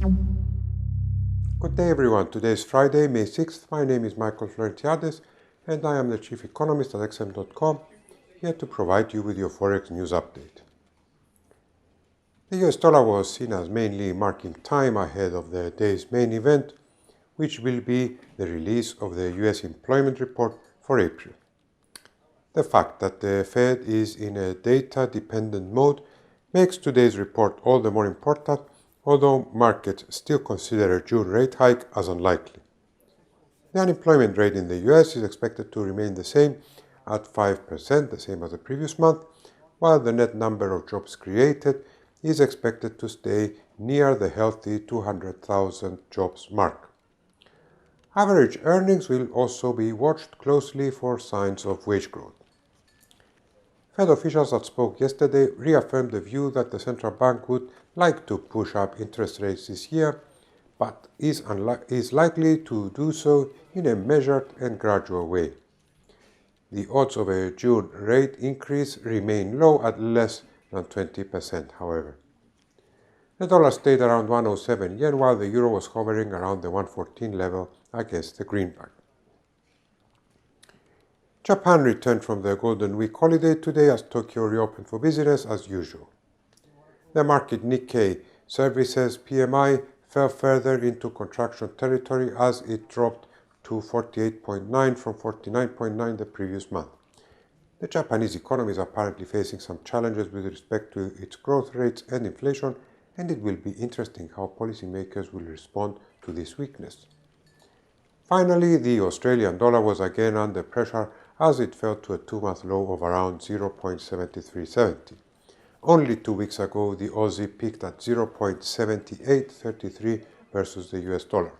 Good day everyone, today is Friday, May 6th. My name is Michael Florentiades and I am the Chief Economist at XM.com, here to provide you with your Forex news update. The US dollar was seen as mainly marking time ahead of the day's main event, which will be the release of the US employment report for April. The fact that the Fed is in a data-dependent mode makes today's report all the more important, although markets still consider a June rate hike as unlikely. The unemployment rate in the US is expected to remain the same at 5%, the same as the previous month, while the net number of jobs created is expected to stay near the healthy 200,000 jobs mark. Average earnings will also be watched closely for signs of wage growth. Fed officials that spoke yesterday reaffirmed the view that the central bank would like to push up interest rates this year, but is likely to do so in a measured and gradual way. The odds of a June rate increase remain low at less than 20%, however. The dollar stayed around 107 yen, while the euro was hovering around the 114 level against the greenback. Japan returned from the Golden Week holiday today as Tokyo reopened for business as usual. The market Nikkei Services PMI fell further into contraction territory as it dropped to 48.9 from 49.9 the previous month. The Japanese economy is apparently facing some challenges with respect to its growth rates and inflation, and it will be interesting how policymakers will respond to this weakness. Finally, the Australian dollar was again under pressure as it fell to a 2-month low of around 0.7370. Only 2 weeks ago, the Aussie peaked at 0.7833 versus the US dollar.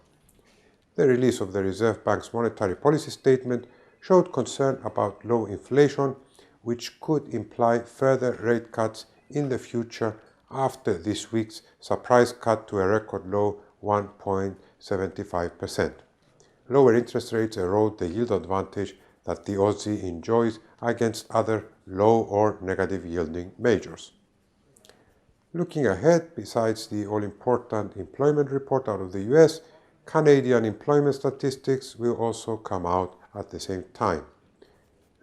The release of the Reserve Bank's monetary policy statement showed concern about low inflation, which could imply further rate cuts in the future after this week's surprise cut to a record low 1.75%. Lower interest rates erode the yield advantage that the Aussie enjoys against other low or negative yielding majors. Looking ahead, besides the all-important employment report out of the US, Canadian employment statistics will also come out at the same time.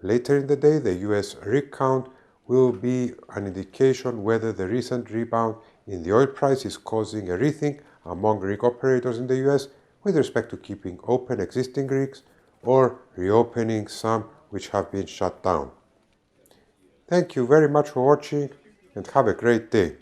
Later in the day, the US rig count will be an indication whether the recent rebound in the oil price is causing a rethink among rig operators in the US with respect to keeping open existing rigs or reopening some which have been shut down. Thank you very much for watching and have a great day.